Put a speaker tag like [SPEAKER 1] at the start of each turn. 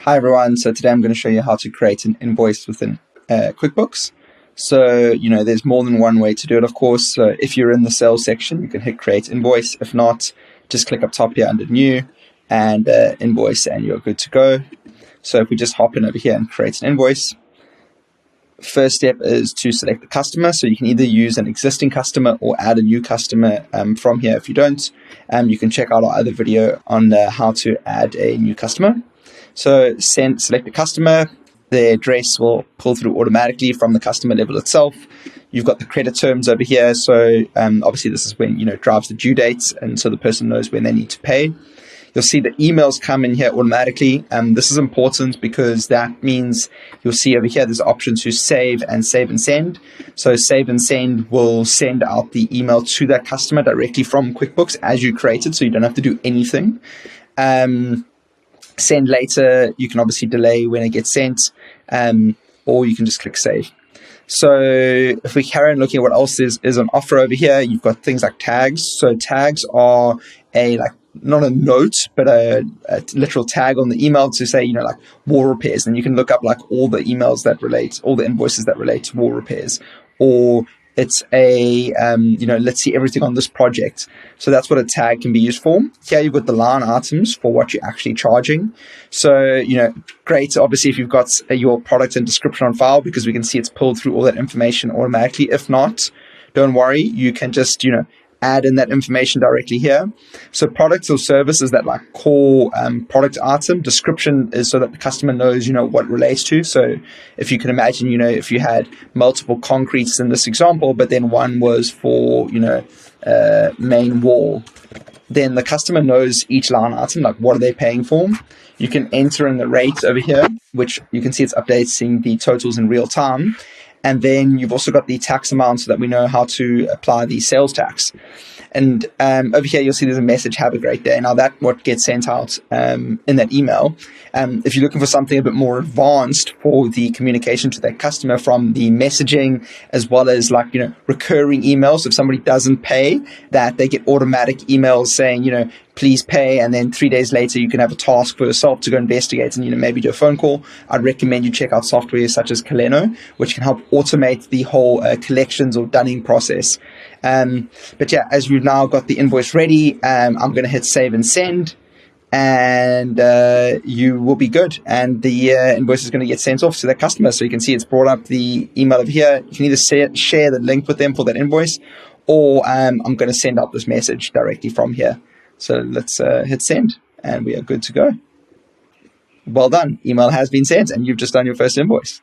[SPEAKER 1] Hi everyone, so today I'm going to show you how to create an invoice within QuickBooks. So, there's more than one way to do it, of course. So if you're in the sales section, you can hit create invoice. If not, just click up top here under new and invoice and you're good to go. So if we just hop in over here and create an invoice, first step is to select the customer. So you can either use an existing customer or add a new customer from here. If you don't, you can check out our other video on how to add a new customer. So select the customer, the address will pull through automatically from the customer level itself. You've got the credit terms over here. So obviously this is when, it drives the due dates, and so the person knows when they need to pay. You'll see the emails come in here automatically. This is important because that means you'll see over here there's options to save and send. So save and send will send out the email to that customer directly from QuickBooks as you create it, so you don't have to do anything. Send later, you can obviously delay when it gets sent, or you can just click save. So if we carry on looking at what else is on offer over here, you've got things like tags. So tags are not a note, but a literal tag on the email to say, like wall repairs. And you can look up like all the emails that relate, all the invoices that relate to wall repairs. Or it's a, let's see everything on this project. So that's what a tag can be used for. Here you've got the line items for what you're actually charging. So, great, obviously, if you've got your product and description on file, because we can see it's pulled through all that information automatically. If not, don't worry, you can just, add in that information directly here. So products or services, that like core product item. Description is so that the customer knows, what it relates to. So if you can imagine, if you had multiple concretes in this example, but then one was for, main wall, then the customer knows each line item, like what are they paying for. You can enter in the rate over here, which you can see it's updating the totals in real time. And then you've also got the tax amount so that we know how to apply the sales tax. And over here, you'll see there's a message, have a great day. Now that what gets sent out in that email. If you're looking for something a bit more advanced for the communication to that customer from the messaging, as well as recurring emails. If somebody doesn't pay, that they get automatic emails saying, please pay. And then 3 days later, you can have a task for yourself to go investigate and, maybe do a phone call. I'd recommend you check out software such as Kolleno, which can help automate the whole collections or dunning process. But yeah, as we've now got the invoice ready, I'm going to hit save and send, and you will be good. And the invoice is going to get sent off to that customer. So you can see it's brought up the email over here. You can either share the link with them for that invoice, or I'm going to send out this message directly from here. So let's hit send, and we are good to go. Well done. Email has been sent, and you've just done your first invoice.